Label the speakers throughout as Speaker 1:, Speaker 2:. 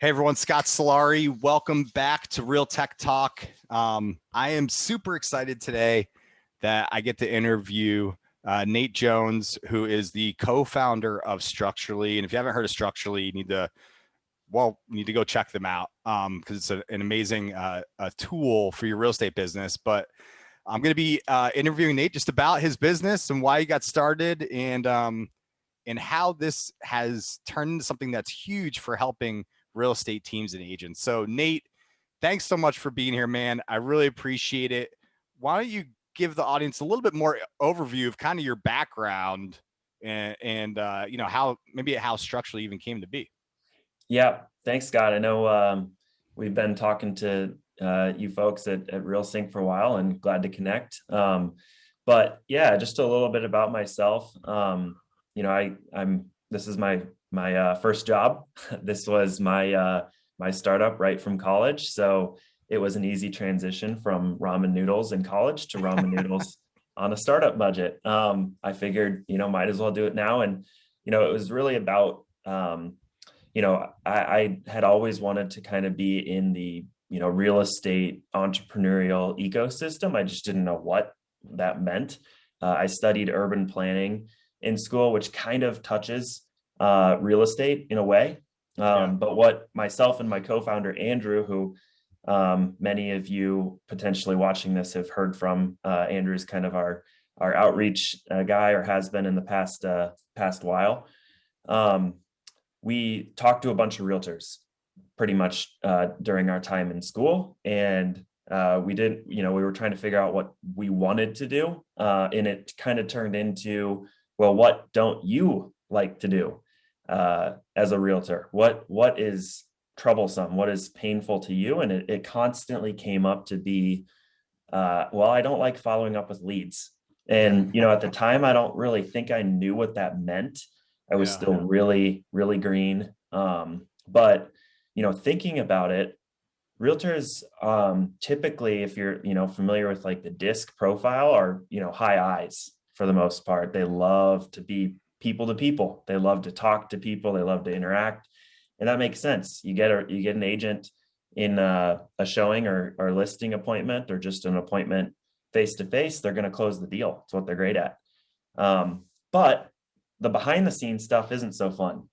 Speaker 1: Hey everyone, Scott Solari. Welcome back to Real Tech Talk. I am super excited today that I get to interview Nate Joens, who is the co-founder of Structurally. And if you haven't heard of Structurally, you need to go check them out because it's an amazing a tool for your real estate business. But I'm going to be interviewing Nate just about his business and why he got started and how this has turned into something that's huge for helping real estate teams and agents. So Nate, thanks so much for being here, man. I really appreciate it. Why don't you give the audience a little bit more overview of kind of your background and how Structurally even came to be?
Speaker 2: Yeah, thanks, Scott. I know we've been talking to you folks at RealSync for a while, and glad to connect. But yeah, just a little bit about myself. I'm this is my first job. This was my startup right from college, so it was an easy transition from ramen noodles in college to ramen noodles on a startup budget. I figured, might as well do it now, and it was really about I had always wanted to kind of be in the, real estate entrepreneurial ecosystem. I just didn't know what that meant. I studied urban planning in school, which kind of touches real estate in a way. But what myself and my co-founder, Andrew, who many of you potentially watching this have heard from, Andrew's kind of our outreach guy, or has been in the past while. We talked to a bunch of realtors pretty much during our time in school. And we were trying to figure out what we wanted to do. And it kind of turned into, well, what don't you like to do as a realtor? What is troublesome? What is painful to you? And it constantly came up to be, I don't like following up with leads. And, at the time, I don't really think I knew what that meant. I was still really, really green. But, thinking about it, realtors typically, if you're, familiar with like the DISC profile, are, high eyes for the most part. They love to be people to people. They love to talk to people. They love to interact. And that makes sense. You get an agent in a showing or listing appointment, or just an appointment face to face, they're going to close the deal. It's what they're great at. But the behind the scenes stuff isn't so fun.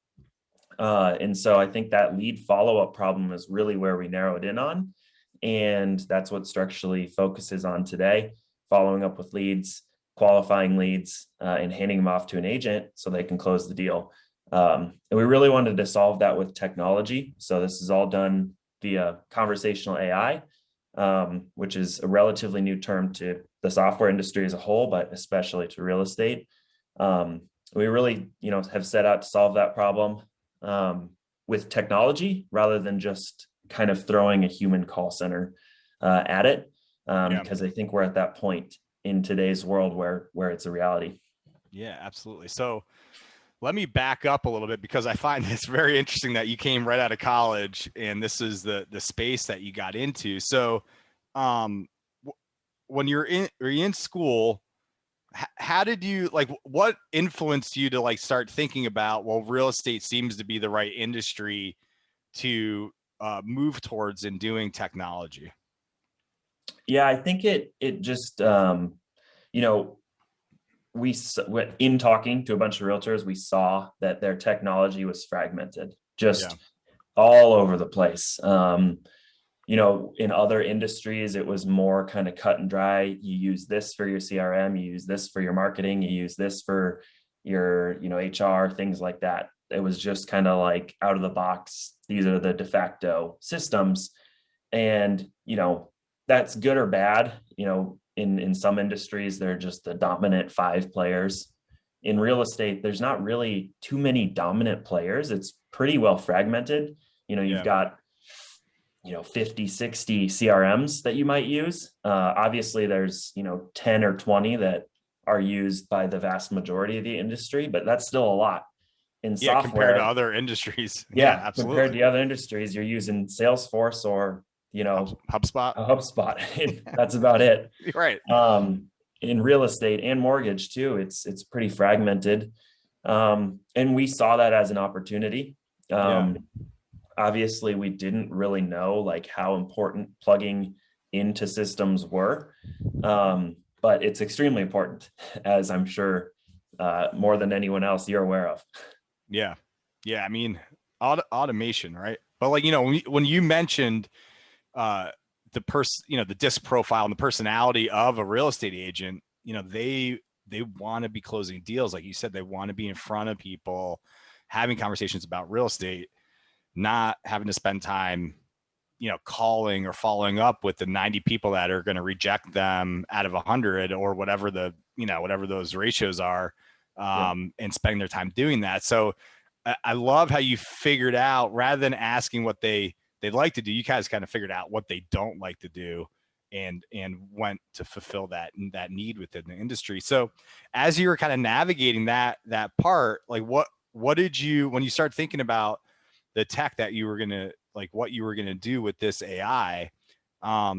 Speaker 2: And so I think that lead follow-up problem is really where we narrowed in on. And that's what Structurally focuses on today: following up with leads, qualifying leads, and handing them off to an agent so they can close the deal. And we really wanted to solve that with technology. So this is all done via conversational AI, which is a relatively new term to the software industry as a whole, but especially to real estate. We really, have set out to solve that problem with technology rather than just kind of throwing a human call center at it, because I think we're at that point in today's world where it's a reality.
Speaker 1: Yeah, absolutely. So let me back up a little bit, because I find this very interesting that you came right out of college and this is the space that you got into. So when you're in school, how did you, like, what influenced you to like start thinking about, well, real estate seems to be the right industry to move towards in doing technology?
Speaker 2: Yeah, I think it just we in talking to a bunch of realtors, we saw that their technology was fragmented, just all over the place. In other industries, it was more kind of cut and dry. You use this for your CRM, you use this for your marketing, you use this for your, HR, things like that. It was just kind of like out of the box. These are the de facto systems. And, that's good or bad. In some industries, they're just the dominant 5 players. In real estate, there's not really too many dominant players. It's pretty well fragmented. You've got 50, 60 CRMs that you might use. Obviously, there's 10 or 20 that are used by the vast majority of the industry, but that's still a lot. In software,
Speaker 1: compared to other industries.
Speaker 2: Absolutely. Compared to other industries, you're using Salesforce or
Speaker 1: HubSpot.
Speaker 2: A HubSpot. That's about it.
Speaker 1: Right.
Speaker 2: In real estate and mortgage too, it's pretty fragmented. And we saw that as an opportunity. Obviously, we didn't really know like how important plugging into systems were, but it's extremely important, as I'm sure more than anyone else you're aware of.
Speaker 1: Yeah. Yeah. I mean, automation, right? But like, when you mentioned uh, the disc profile and the personality of a real estate agent, they want to be closing deals. Like you said, they want to be in front of people, having conversations about real estate, not having to spend time, calling or following up with the 90 people that are going to reject them out of 100 or whatever whatever those ratios are,
Speaker 2: Yeah.
Speaker 1: and spending their time doing that. So I love how you figured out, rather than asking what they'd like to do, you guys kind of figured out what they don't like to do, and went to fulfill that need within the industry. So as you were kind of navigating that part, like what did you, when you start thinking about the tech that you were gonna, like what you were gonna do with this AI, how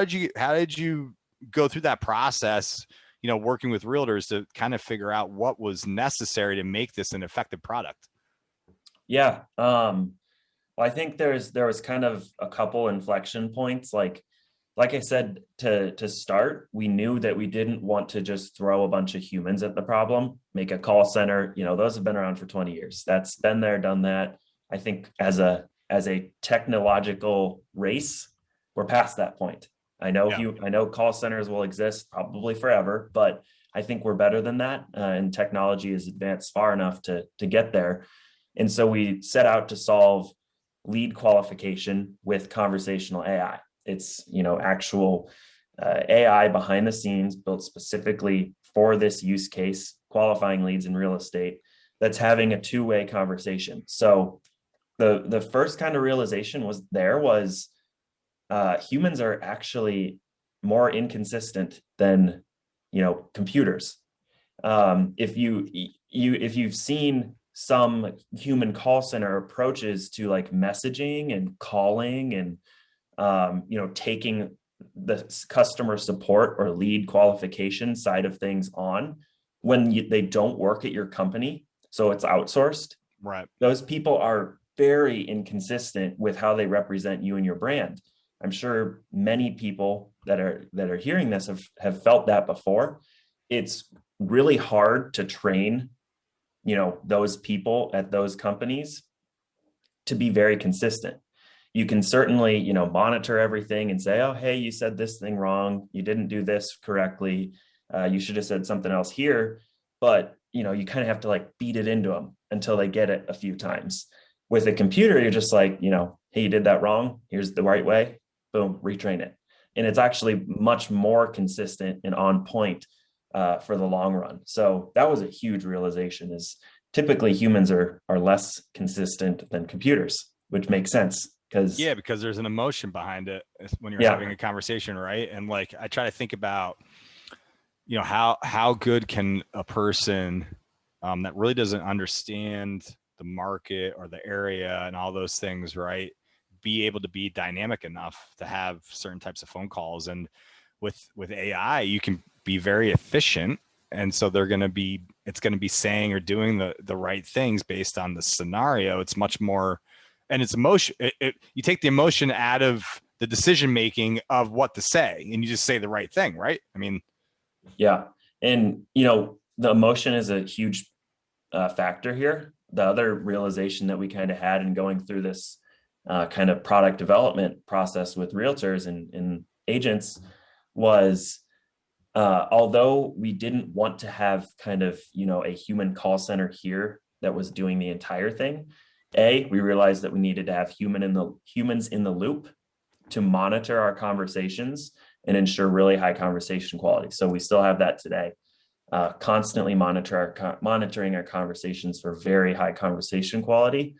Speaker 1: did you go through that process, working with realtors to kind of figure out what was necessary to make this an effective product?
Speaker 2: Yeah. Well, I think there was kind of a couple inflection points. Like I said, to start, we knew that we didn't want to just throw a bunch of humans at the problem, make a call center. Those have been around for 20 years. That's been there, done that. I think as a technological race, we're past that point.
Speaker 1: Yeah.
Speaker 2: I know call centers will exist probably forever, but I think we're better than that, and technology has advanced far enough to get there. And so we set out to solve lead qualification with conversational AI. It's actual AI behind the scenes built specifically for this use case, qualifying leads in real estate, that's having a two-way conversation. So the first kind of realization was humans are actually more inconsistent than computers. If you've seen some human call center approaches to like messaging and calling and taking the customer support or lead qualification side of things on when they don't work at your company, so it's outsourced.
Speaker 1: Right.
Speaker 2: Those people are very inconsistent with how they represent you and your brand. I'm sure many people that are hearing this have felt that before. It's really hard to train those people at those companies to be very consistent. You can certainly monitor everything and say, oh, hey, you said this thing wrong, you didn't do this correctly, you should have said something else here. But you kind of have to like beat it into them until they get it a few times. With a computer, you're just like, hey, you did that wrong, here's the right way, boom, retrain it. And it's actually much more consistent and on point for the long run. So that was a huge realization, is typically humans are less consistent than computers, which makes sense because
Speaker 1: Because there's an emotion behind it when you're
Speaker 2: yeah,
Speaker 1: having a conversation, right? And like I try to think about, how good can a person that really doesn't understand the market or the area and all those things, right, be able to be dynamic enough to have certain types of phone calls. And with AI, you can be very efficient, and so it's going to be saying or doing the right things based on the scenario. It's much more, and it's emotion. You take the emotion out of the decision making of what to say, and you just say the right thing, right? I mean,
Speaker 2: yeah. And the emotion is a huge factor here. The other realization that we kind of had in going through this kind of product development process with realtors and agents was, although we didn't want to have kind of a human call center here that was doing the entire thing, we realized that we needed to have humans in the loop to monitor our conversations and ensure really high conversation quality. So we still have that today. Constantly monitoring our conversations for very high conversation quality.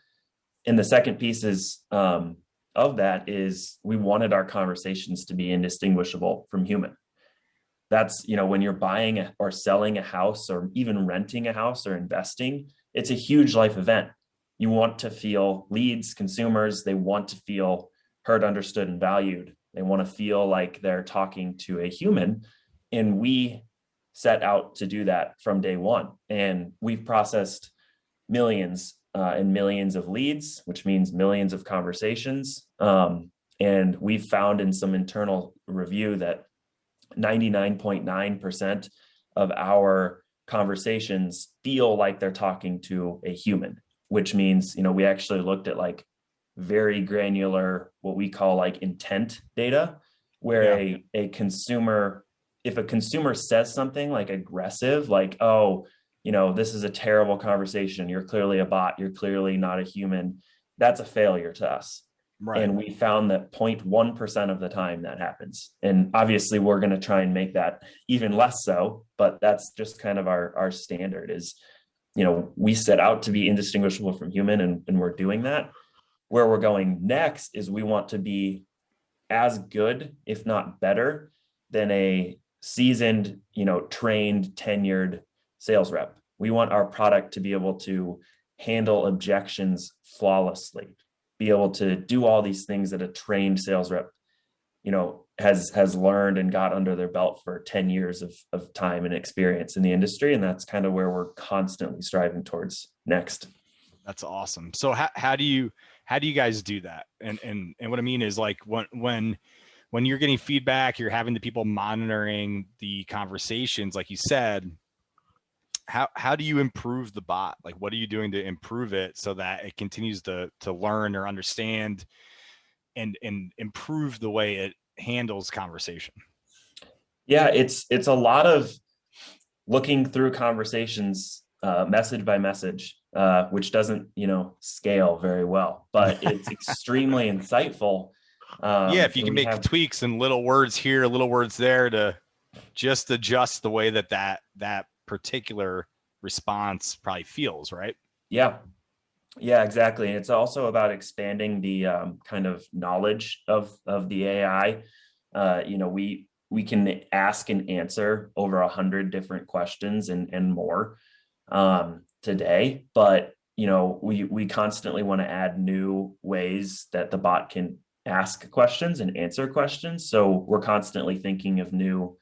Speaker 2: And the second piece of that is we wanted our conversations to be indistinguishable from human. That's when you're buying or selling a house or even renting a house or investing, it's a huge life event. You want to feel leads, consumers, they want to feel heard, understood, and valued. They want to feel like they're talking to a human. And we set out to do that from day one. And we've processed millions and millions of leads, which means millions of conversations. And we found in some internal review that 99.9% of our conversations feel like they're talking to a human, which means, we actually looked at like very granular, what we call like intent data, where a consumer, if a consumer says something like aggressive, like, oh, this is a terrible conversation, you're clearly a bot, you're clearly not a human, that's a failure to us.
Speaker 1: Right.
Speaker 2: And we found that 0.1% of the time that happens. And obviously we're going to try and make that even less so, but that's just kind of our standard is, we set out to be indistinguishable from human, and we're doing that. Where we're going next is we want to be as good, if not better, than a seasoned, trained, tenured sales rep. We want our product to be able to handle objections flawlessly, be able to do all these things that a trained sales rep, has learned and got under their belt for 10 years of time and experience in the industry. And that's kind of where we're constantly striving towards next.
Speaker 1: That's awesome. So how do you guys do that? And what I mean is, like, when you're getting feedback, you're having the people monitoring the conversations, like you said, how do you improve the bot? Like, what are you doing to improve it so that it continues to learn or understand and improve the way it handles conversation?
Speaker 2: Yeah, it's a lot of looking through conversations message by message, which doesn't, scale very well, but it's extremely insightful.
Speaker 1: Yeah, if you can make tweaks and little words here, little words there to just adjust the way that particular response probably feels, right?
Speaker 2: Yeah, exactly. And it's also about expanding the kind of knowledge of the AI. We can ask and answer over 100 different questions and more today, but we constantly want to add new ways that the bot can ask questions and answer questions. So we're constantly thinking of new,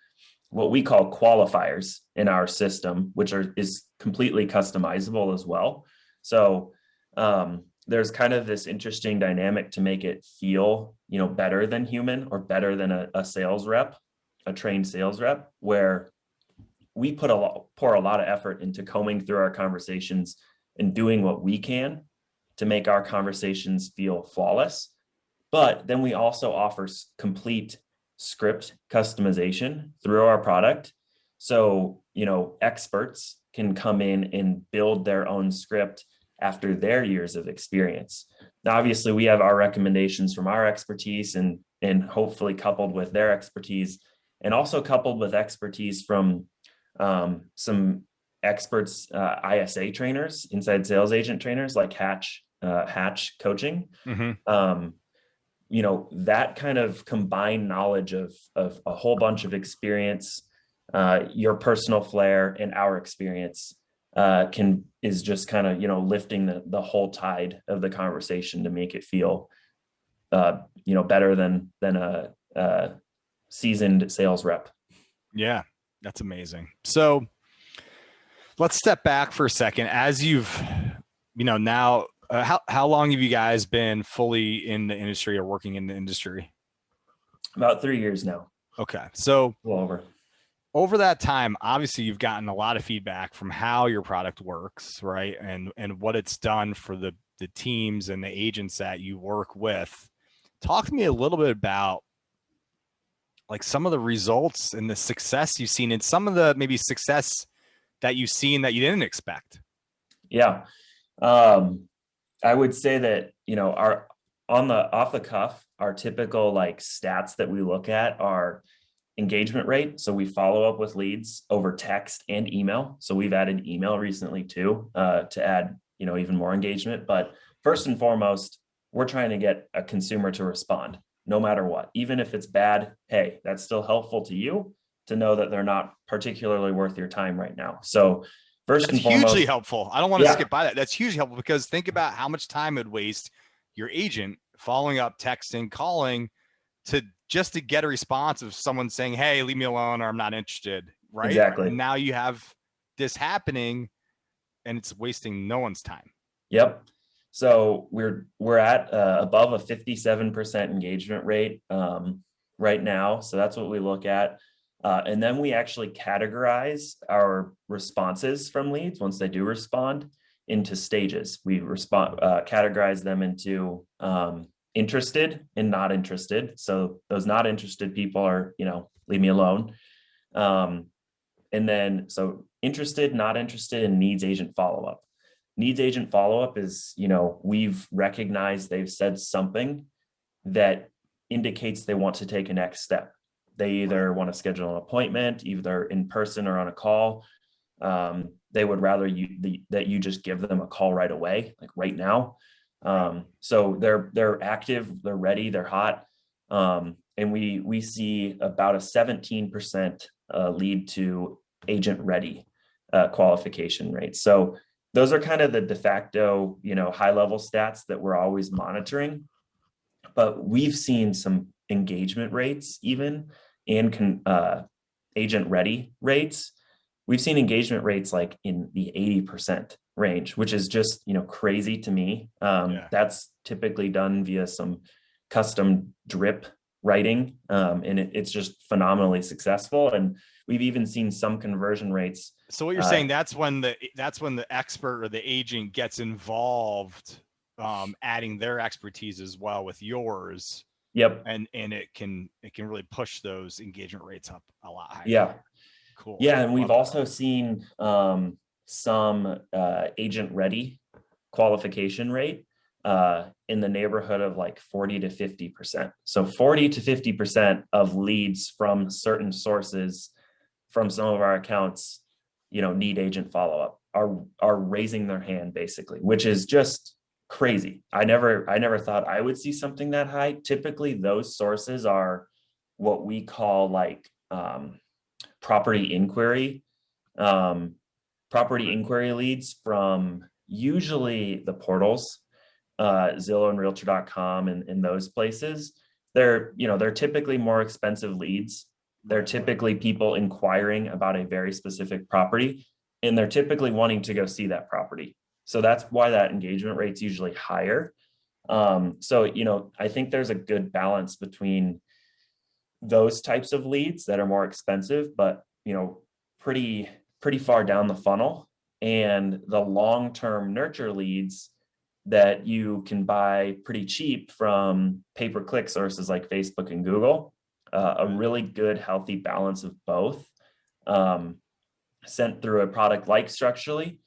Speaker 2: what we call qualifiers in our system, which is completely customizable as well. So there's kind of this interesting dynamic to make it feel, better than human or better than a sales rep, a trained sales rep, where we pour a lot of effort into combing through our conversations and doing what we can to make our conversations feel flawless. But then we also offer complete script customization through our product. So, experts can come in and build their own script after their years of experience. Now, obviously, we have our recommendations from our expertise and hopefully coupled with their expertise, and also coupled with expertise from some experts, ISA trainers, inside sales agent trainers like Hatch Coaching.
Speaker 1: Mm-hmm.
Speaker 2: That kind of combined knowledge of a whole bunch of experience, your personal flair and our experience is just kind of, lifting the whole tide of the conversation to make it feel, better than a seasoned sales rep.
Speaker 1: Yeah, that's amazing. So let's step back for a second. As you've, now, how long have you guys been fully in the industry or working in the industry?
Speaker 2: About 3 years now.
Speaker 1: Okay. So
Speaker 2: well
Speaker 1: over that time, obviously you've gotten a lot of feedback from how your product works, right? And what it's done for the teams and the agents that you work with. Talk to me a little bit about like some of the results and the success you've seen, and some of the maybe success that you've seen that you didn't expect.
Speaker 2: Yeah. I would say that, our off the cuff, our typical like stats that we look at are engagement rate. So we follow up with leads over text and email. So we've added email recently too, to add, even more engagement. But first and foremost, we're trying to get a consumer to respond no matter what. Even if it's bad, hey, that's still helpful to you to know that they're not particularly worth your time right now. So first and foremost,
Speaker 1: hugely helpful. I don't want to skip by that. That's hugely helpful, because think about how much time it would waste your agent following up, texting, calling to get a response of someone saying, hey, leave me alone, or I'm not interested. Right.
Speaker 2: Exactly.
Speaker 1: And now you have this happening and it's wasting no one's time.
Speaker 2: Yep. So we're at above a 57% engagement rate right now. So that's what we look at. And then we actually categorize our responses from leads once they do respond into stages. We categorize them into interested and not interested. So those not interested people are, leave me alone. And then so interested, not interested, and needs agent follow-up. Needs agent follow-up is, we've recognized they've said something that indicates they want to take a next step. They either want to schedule an appointment, either in person or on a call. They would rather that you just give them a call right away, like right now. So they're active, they're ready, they're hot. And we see about a 17% lead to agent ready qualification rate. So those are kind of the de facto, high level stats that we're always monitoring. But we've seen some engagement rates even and agent ready rates. We've seen engagement rates like in the 80% range, which is just, crazy to me. That's typically done via some custom drip writing. And it's just phenomenally successful. And we've even seen some conversion rates.
Speaker 1: So what you're saying, that's when the expert or the agent gets involved, adding their expertise as well with yours.
Speaker 2: Yep.
Speaker 1: And it can really push those engagement rates up a lot higher.
Speaker 2: Yeah.
Speaker 1: Cool.
Speaker 2: Yeah. And we've also seen some agent ready qualification rate in the neighborhood of like 40 to 50%. So 40 to 50% of leads from certain sources from some of our accounts, need agent follow-up are raising their hand basically, which is just crazy. I never thought I would see something that high. Typically those sources are what we call like property inquiry leads from usually the portals, Zillow and realtor.com and those places. They're typically more expensive leads. They're typically people inquiring about a very specific property, and they're typically wanting to go see that property. So that's why that engagement rate's usually higher. So, I think there's a good balance between those types of leads that are more expensive, but, pretty far down the funnel, and the long-term nurture leads that you can buy pretty cheap from pay-per-click sources like Facebook and Google. A really good, healthy balance of both sent through a product like Structurally,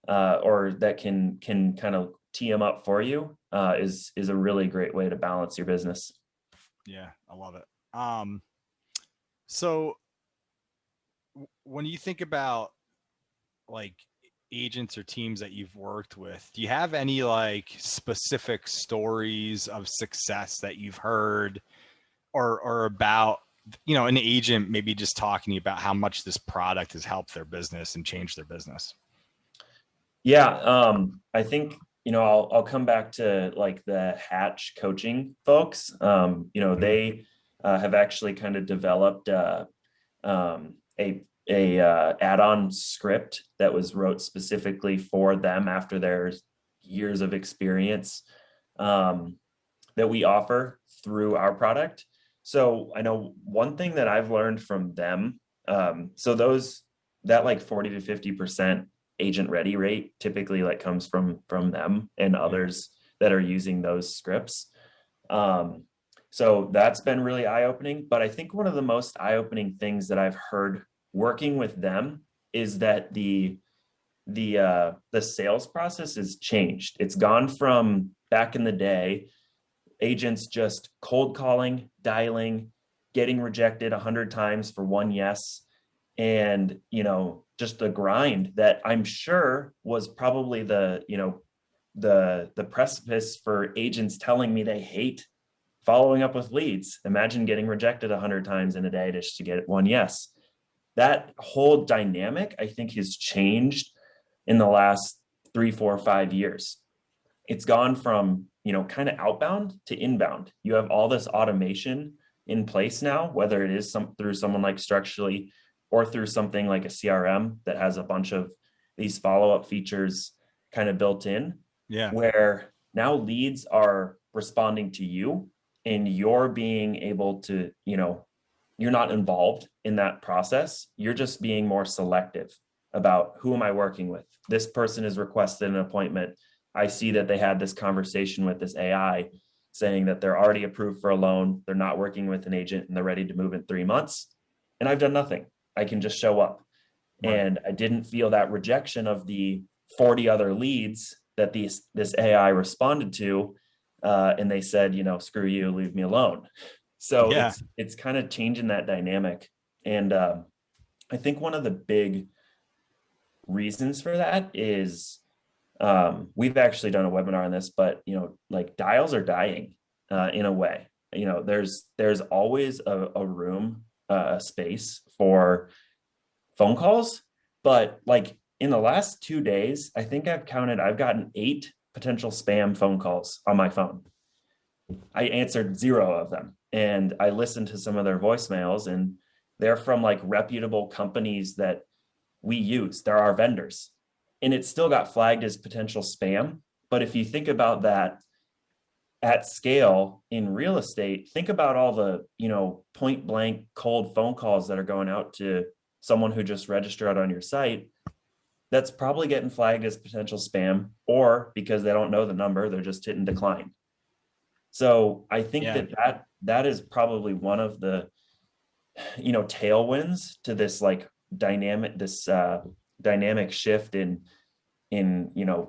Speaker 2: or that can kind of tee them up for you is a really great way to balance your business.
Speaker 1: Yeah, I love it. So when you think about like agents or teams that you've worked with, do you have any like specific stories of success that you've heard or about, an agent maybe just talking to you about how much this product has helped their business and changed their business?
Speaker 2: Yeah, I think, I'll come back to like the Hatch coaching folks. They have actually kind of developed a add-on script that was wrote specifically for them after their years of experience that we offer through our product. So I know one thing that I've learned from them, so that like 40 to 50% agent ready rate typically like comes from them and others that are using those scripts. So that's been really eye-opening. But I think one of the most eye-opening things that I've heard working with them is that the sales process has changed. It's gone from back in the day, agents just cold calling, dialing, getting rejected 100 times for one yes, and just the grind that I'm sure was probably the precipice for agents telling me they hate following up with leads. Imagine getting rejected 100 times in a day just to get one yes. That whole dynamic, I think, has changed in the last 3, 4, 5 years. It's gone from, kind of outbound to inbound. You have all this automation in place now, whether it is through someone like Structurally or through something like a CRM that has a bunch of these follow-up features kind of built in.
Speaker 1: Yeah.
Speaker 2: where now leads are responding to you and you're being able to, you're not involved in that process. You're just being more selective about who am I working with. This person has requested an appointment. I see that they had this conversation with this AI saying that they're already approved for a loan. They're not working with an agent and they're ready to move in 3 months. And I've done nothing. I can just show up.
Speaker 1: Right.
Speaker 2: And I didn't feel that rejection of the 40 other leads that this AI responded to. And they said, screw you, leave me alone. So
Speaker 1: Yeah.
Speaker 2: it's kind of changing that dynamic. And I think one of the big reasons for that is we've actually done a webinar on this, but like dials are dying in a way. There's always a room, a space for phone calls, but like in the last 2 days, I think I've gotten 8 potential spam phone calls on my phone. I answered 0 of them, and I listened to some of their voicemails, and they're from like reputable companies that we use. They're our vendors, and it still got flagged as potential spam. But if you think about that at scale in real estate, think about all the, point blank cold phone calls that are going out to someone who just registered on your site. That's probably getting flagged as potential spam, or because they don't know the number, they're just hitting decline. So I think
Speaker 1: Yeah.
Speaker 2: that is probably one of the, tailwinds to this like dynamic shift in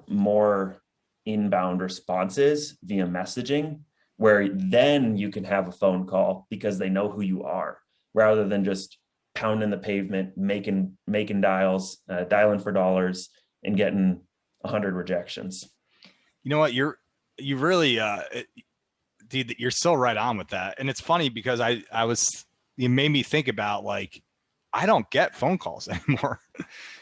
Speaker 2: more inbound responses via messaging, where then you can have a phone call because they know who you are, rather than just pounding the pavement, making dials, dialing for dollars and getting 100 rejections.
Speaker 1: You know what? You really, dude, you're so right on with that. And it's funny because you made me think about like, I don't get phone calls anymore.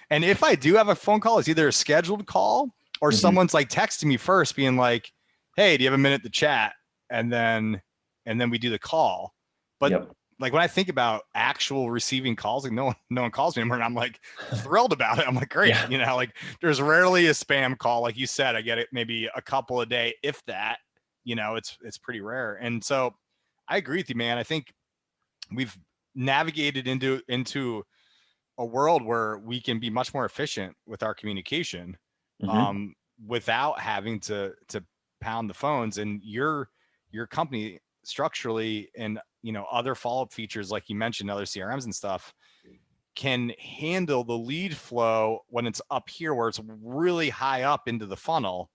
Speaker 1: And if I do have a phone call, it's either a scheduled call or someone's like texting me first being like, hey, do you have a minute to chat? And then we do the call. But
Speaker 2: Yep.
Speaker 1: like when I think about actual receiving calls, like no one calls me anymore. And I'm like thrilled about it. I'm like, great.
Speaker 2: Yeah.
Speaker 1: Like there's rarely a spam call. Like you said, I get it maybe a couple a day, if that. It's pretty rare. And so I agree with you, man. I think we've navigated into a world where we can be much more efficient with our communication, without having to pound the phones. And your company structurally and other follow-up features like you mentioned, other CRMs and stuff, can handle the lead flow when it's up here where it's really high up into the funnel,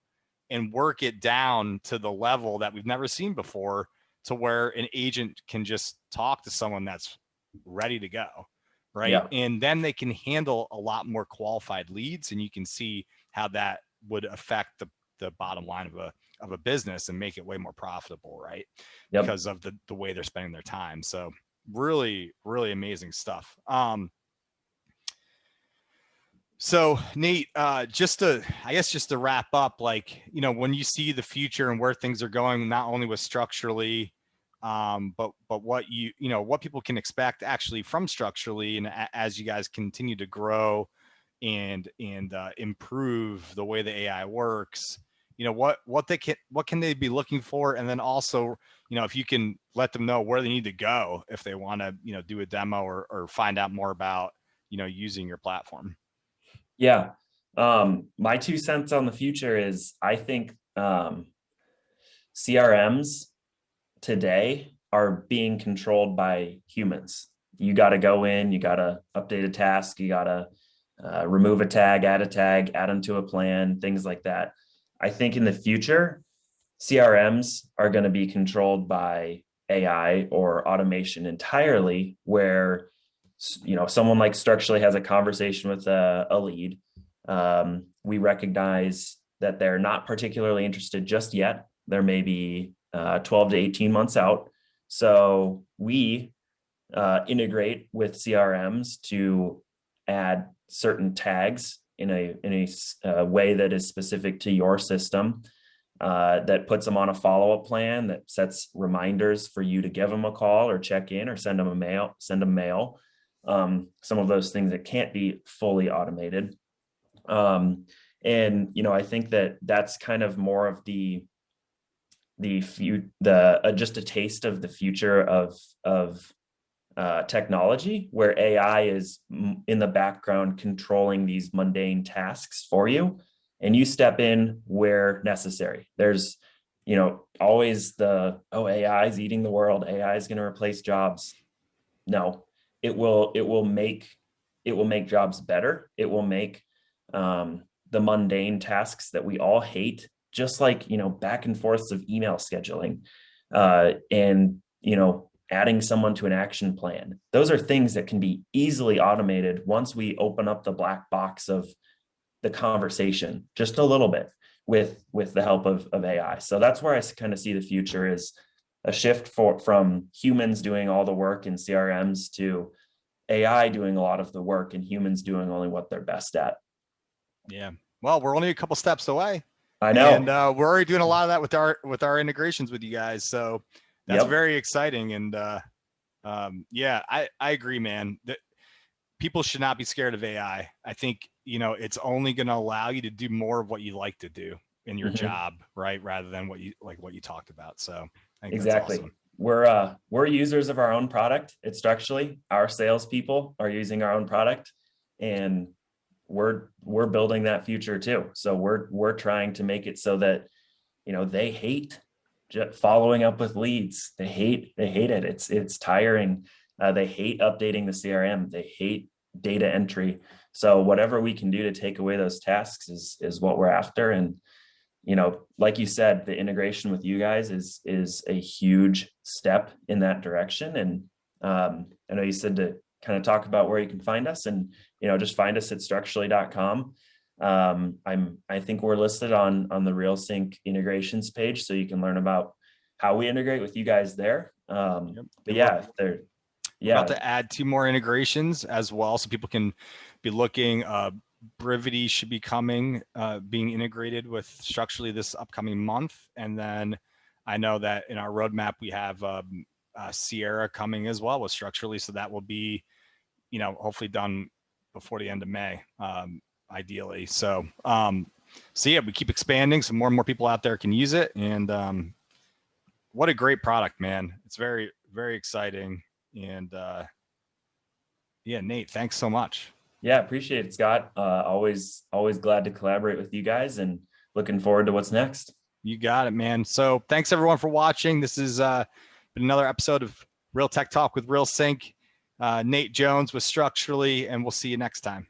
Speaker 1: and work it down to the level that we've never seen before, to where an agent can just talk to someone that's ready to go. Right.
Speaker 2: Yeah.
Speaker 1: And then they can handle a lot more qualified leads, and you can see how that would affect the bottom line of a business and make it way more profitable. Right.
Speaker 2: Yep.
Speaker 1: Because of the way they're spending their time. So really, really amazing stuff. So Nate, just to wrap up, like, when you see the future and where things are going, not only with structurally, but what what people can expect actually from structurally, and as you guys continue to grow and improve the way the AI works, what can they be looking for? And then also, if you can let them know where they need to go if they want to, do a demo or find out more about, using your platform.
Speaker 2: Yeah. My 2 cents on the future is I think CRMs today are being controlled by humans. You got to go in, you got to update a task, you got to remove a tag, add them to a plan, things like that. I think in the future, CRMs are going to be controlled by AI or automation entirely, where someone like structurally has a conversation with a lead. We recognize that they're not particularly interested just yet. There may be 12 to 18 months out. So we integrate with CRMs to add certain tags in a way that is specific to your system, that puts them on a follow-up plan, that sets reminders for you to give them a call or check in or send them mail. Some of those things that can't be fully automated. And, I think that that's kind of more of just a taste of the future of technology, where AI is in the background controlling these mundane tasks for you, and you step in where necessary. There's, always AI is eating the world. AI is going to replace jobs. No, it will make jobs better. It will make the mundane tasks that we all hate, just like, back and forths of email scheduling, and, adding someone to an action plan. Those are things that can be easily automated once we open up the black box of the conversation just a little bit with the help of AI. So that's where I kind of see the future is a shift from humans doing all the work in CRMs to AI doing a lot of the work and humans doing only what they're best at.
Speaker 1: Yeah. Well, we're only a couple steps away.
Speaker 2: I know.
Speaker 1: And we're already doing a lot of that with our integrations with you guys. So that's very exciting. And yeah, I agree, man. That people should not be scared of AI. I think, it's only going to allow you to do more of what you like to do in your job, right? Rather than what you talked about. So I think
Speaker 2: exactly.
Speaker 1: That's awesome.
Speaker 2: We're users of our own product. It's structurally our salespeople are using our own product, and we're building that future too. So we're trying to make it so that, they hate following up with leads. They hate it. It's tiring. They hate updating the CRM. They hate data entry. So whatever we can do to take away those tasks is what we're after. And, like you said, the integration with you guys is a huge step in that direction. And I know you said to kind of talk about where you can find us, and, just find us at structurally.com. I think we're listed on the RealSync integrations page, so you can learn about how we integrate with you guys there. But yeah,
Speaker 1: we're about to add 2 more integrations as well, so people can be looking. Brevity should be coming, being integrated with Structurally this upcoming month, and then I know that in our roadmap we have Sierra coming as well with Structurally, so that will be, hopefully done before the end of May, ideally. So yeah, we keep expanding, so more and more people out there can use it, and what a great product, man! It's very, very exciting. And yeah, Nate, thanks so much.
Speaker 2: Yeah, appreciate it, Scott. Always glad to collaborate with you guys, and looking forward to what's next.
Speaker 1: You got it, man. So thanks everyone for watching. This has been another episode of Real Tech Talk with RealSync. Nate Joens with Structurally, and we'll see you next time.